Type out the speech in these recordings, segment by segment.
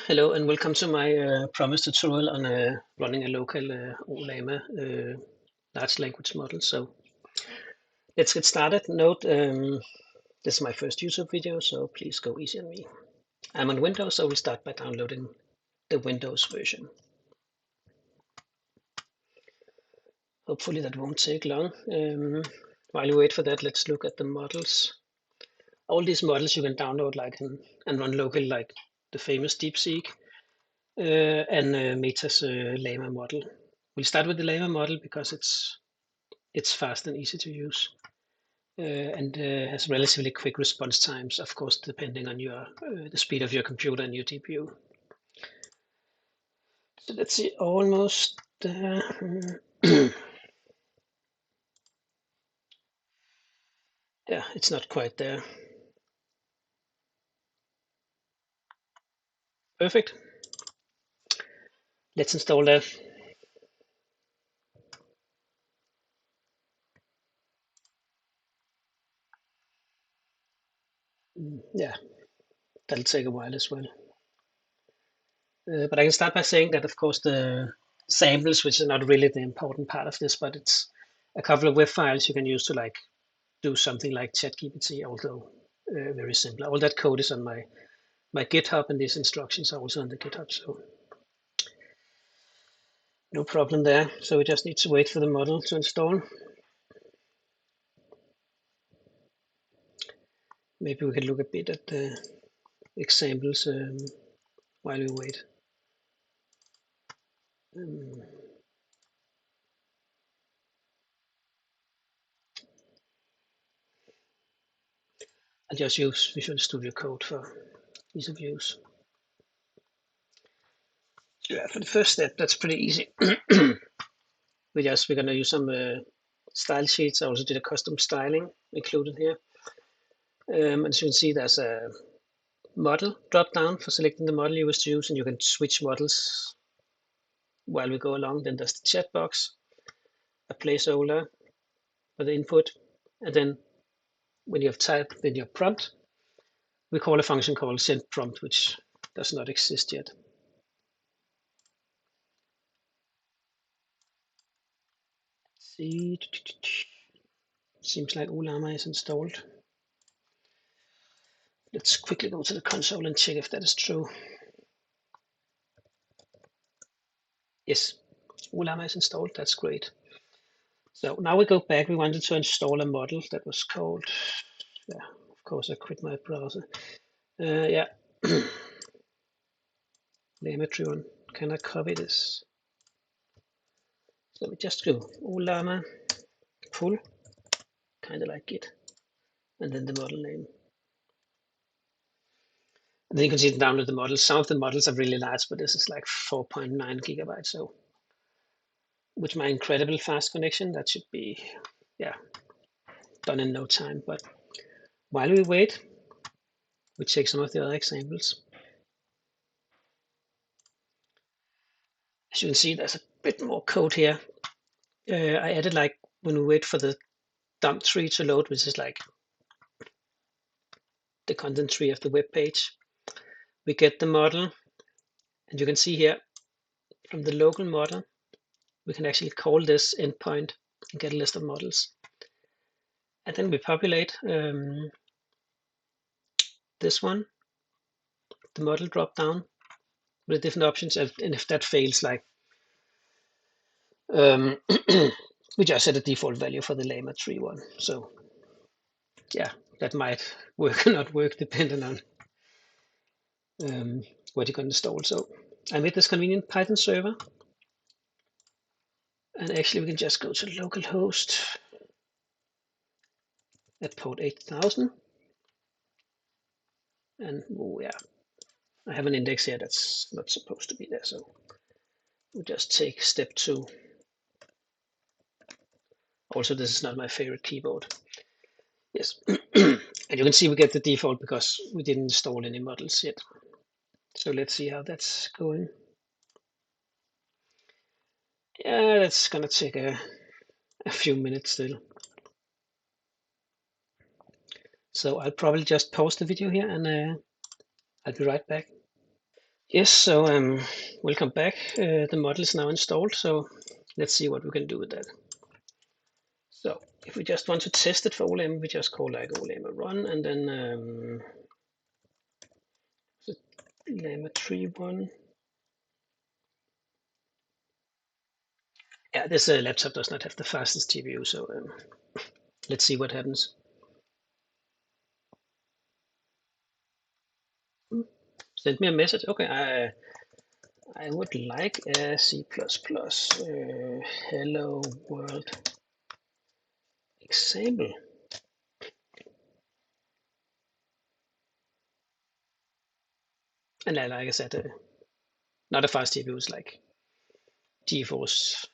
Hello and welcome to my promised tutorial on running a local OLAMA large language model. So let's get started. Note this is my first YouTube video, so please go easy on me. I'm on Windows, so we'll start by downloading the Windows version. Hopefully that won't take long. While you wait for that, let's look at the models. All these models you can download and run local, like the famous DeepSeek. And Meta's Llama model. We'll start with the Llama model because it's fast and easy to use, and has relatively quick response times, of course, depending on your the speed of your computer and your GPU. So let's see, almost yeah, it's not quite there. Perfect. Let's install that. Yeah, that'll take a while as well. But I can start by saying that, of course, the samples, which are not really the important part of this, but it's a couple of web files you can use to like do something like ChatGPT, although very simple. All that code is on my GitHub, and these instructions are also on the GitHub, so no problem there. So we just need to wait for the model to install. Maybe we can look a bit at the examples while we wait. I'll just use Visual Studio Code for ease of use. Yeah, for the first step, that's pretty easy. We're going to use some style sheets. I also did a custom styling included here. As you can see, there's a model drop down for selecting the model you wish to use, and you can switch models while we go along. Then there's the chat box, a placeholder for the input, and then when you have typed in your prompt, we call a function called send prompt, which does not exist yet. Let's see, seems like Ollama is installed. Let's quickly go to the console and check if that is true. Yes, Ollama is installed. That's great. So now we go back. We wanted to install a model that was called, yeah, of course I quit my browser. Yeah, Llama 1. Can I copy this? So we just go Ollama full, kind of like it, and then the model name. And then you can see download the models. Some of the models are really large, but this is like 4.9 gigabytes. So with my incredible fast connection, that should be, yeah, done in no time. But while we wait, we check some of the other examples. As you can see, there's a bit more code here. I added, like, when we wait for the dump tree to load, which is like the content tree of the web page, we get the model, and you can see here from the local model, we can actually call this endpoint and get a list of models. And then we populate this one, the model drop down with different options. And if that fails, like, we just set a default value for the Llama 3 one. So yeah, that might work or not work depending on what you can install. So I made this convenient Python server, and actually we can just go to localhost at port 8000, and oh yeah, I have an index here that's not supposed to be there, so we'll just take step 2. Also, this is not my favorite keyboard. Yes, and you can see we get the default because we didn't install any models yet. So let's see how that's going. Yeah, that's gonna take a few minutes still. So I'll probably just pause the video here, and I'll be right back. Yes, so welcome back. The model is now installed, so let's see what we can do with that. So if we just want to test it for OLEM, we just call like OLEM run, and then Llama 3.1. Yeah, this laptop does not have the fastest GPU, so let's see what happens. Send me a message. Okay, I would like a C++ hello world example. And like I said, not a fast GPU, it's like GeForce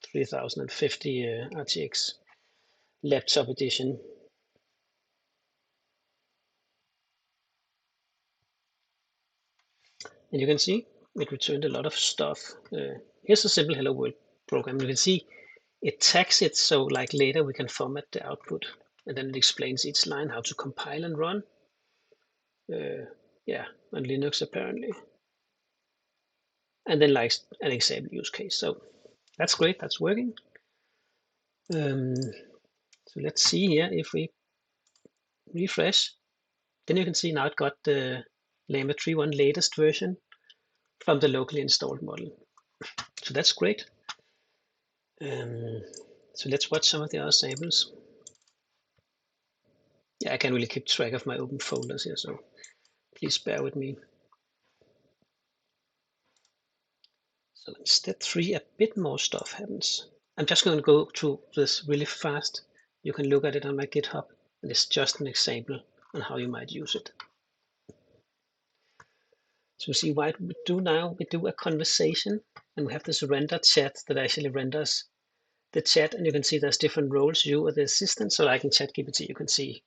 3050 RTX laptop edition. And you can see it returned a lot of stuff. Here's a simple hello world program. You can see it tags it so like later we can format the output, and then it explains each line how to compile and run. Yeah, on Linux apparently. And then like an example use case. So that's great, that's working. So let's see here if we refresh, then you can see now it got the Llama 3.1 latest version from the locally installed model. So that's great. So let's watch some of the other samples. Yeah, I can't really keep track of my open folders here, so please bear with me. So in step 3, a bit more stuff happens. I'm just going to go through this really fast. You can look at it on my GitHub, and it's just an example on how you might use it. So see what we do now, we do a conversation, and we have this render chat that actually renders the chat, and you can see there's different roles. You are the assistant, so like in ChatGPT, you can see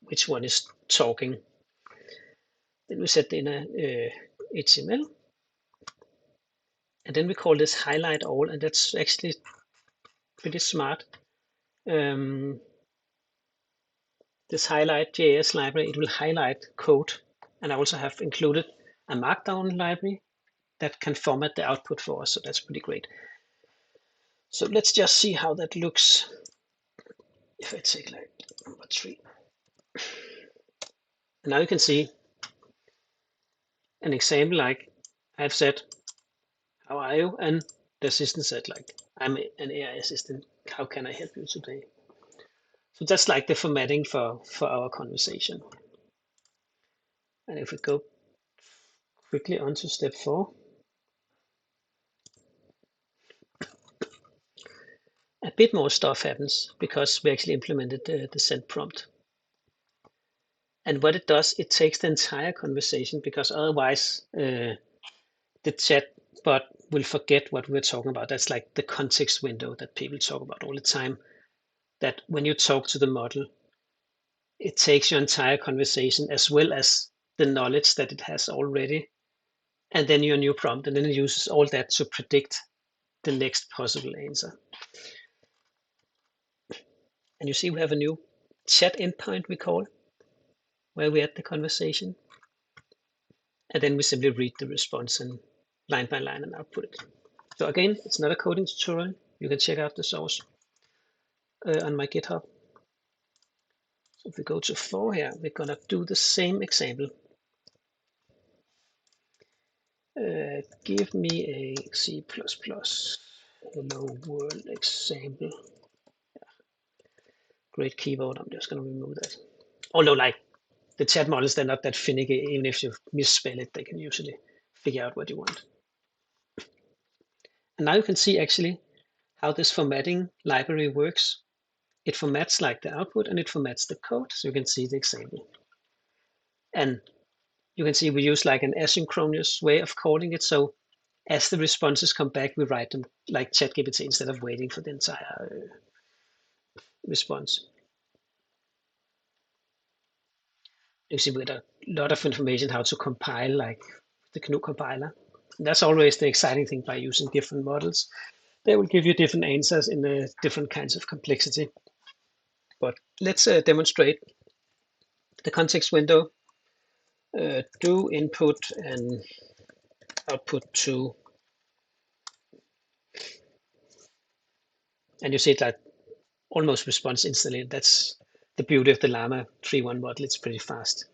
which one is talking. Then we set in a HTML, and then we call this highlight all, and that's actually pretty smart. This highlight JS library, it will highlight code, and I also have included a markdown library that can format the output for us, so that's pretty great. So let's just see how that looks. If I take like number 3, and now you can see an example like I've said, how are you? And the assistant said like, I'm an AI assistant, how can I help you today? So that's like the formatting for our conversation. And if we go quickly on to step 4, a bit more stuff happens because we actually implemented the send prompt. And what it does, it takes the entire conversation, because otherwise the chat bot will forget what we're talking about. That's like the context window that people talk about all the time, that when you talk to the model, it takes your entire conversation as well as the knowledge that it has already, and then your new prompt, and then it uses all that to predict the next possible answer. And you see we have a new chat endpoint, we call, where we add the conversation, and then we simply read the response and line by line and output it. So again, it's not a coding tutorial. You can check out the source on my GitHub. So if we go to 4 here, we're gonna do the same example. Give me a C++ hello world example. Great keyboard, I'm just gonna remove that. Although like the chat models, they're not that finicky. Even if you misspell it, they can usually figure out what you want. And now you can see actually how this formatting library works. It formats like the output, and it formats the code, so you can see the example. And you can see we use like an asynchronous way of calling it. So as the responses come back, we write them like ChatGPT instead of waiting for the entire response. You see we got a lot of information how to compile, like the GNU compiler. And that's always the exciting thing by using different models. They will give you different answers in different kinds of complexity. But let's demonstrate the context window. do input and output 2. And you see that almost responds instantly. That's the beauty of the Llama 3.1 model. It's pretty fast.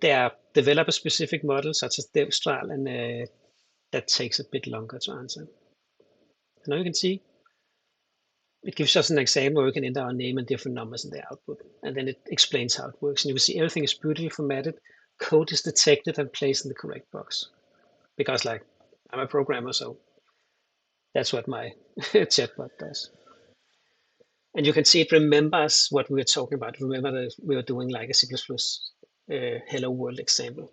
There are developer-specific models such as Devstral, and that takes a bit longer to answer. Now you can see it gives us an example where we can enter our name and different numbers in the output, and then it explains how it works. And you will see everything is beautifully formatted. Code is detected and placed in the correct box. Because like I'm a programmer, so that's what my chatbot does. And you can see it remembers what we were talking about. Remember that we were doing like a C++ hello world example.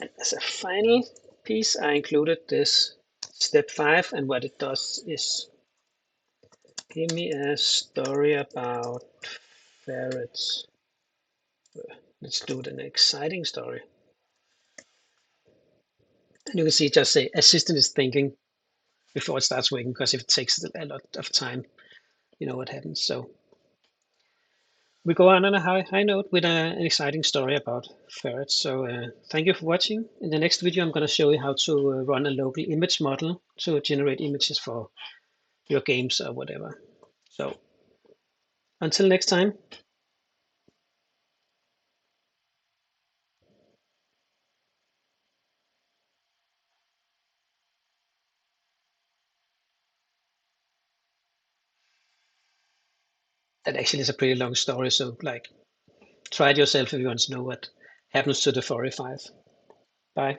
And as a final piece, I included this step 5, and what it does is give me a story about ferrets. Let's do an exciting story. And you can see just say assistant is thinking before it starts working, because if it takes a lot of time, you know what happens. So we go on a high note with an exciting story about ferrets. So thank you for watching. In the next video, I'm going to show you how to run a local image model to generate images for your games or whatever. So until next time. That actually is a pretty long story, so like try it yourself if you want to know what happens to the 4A5. Bye.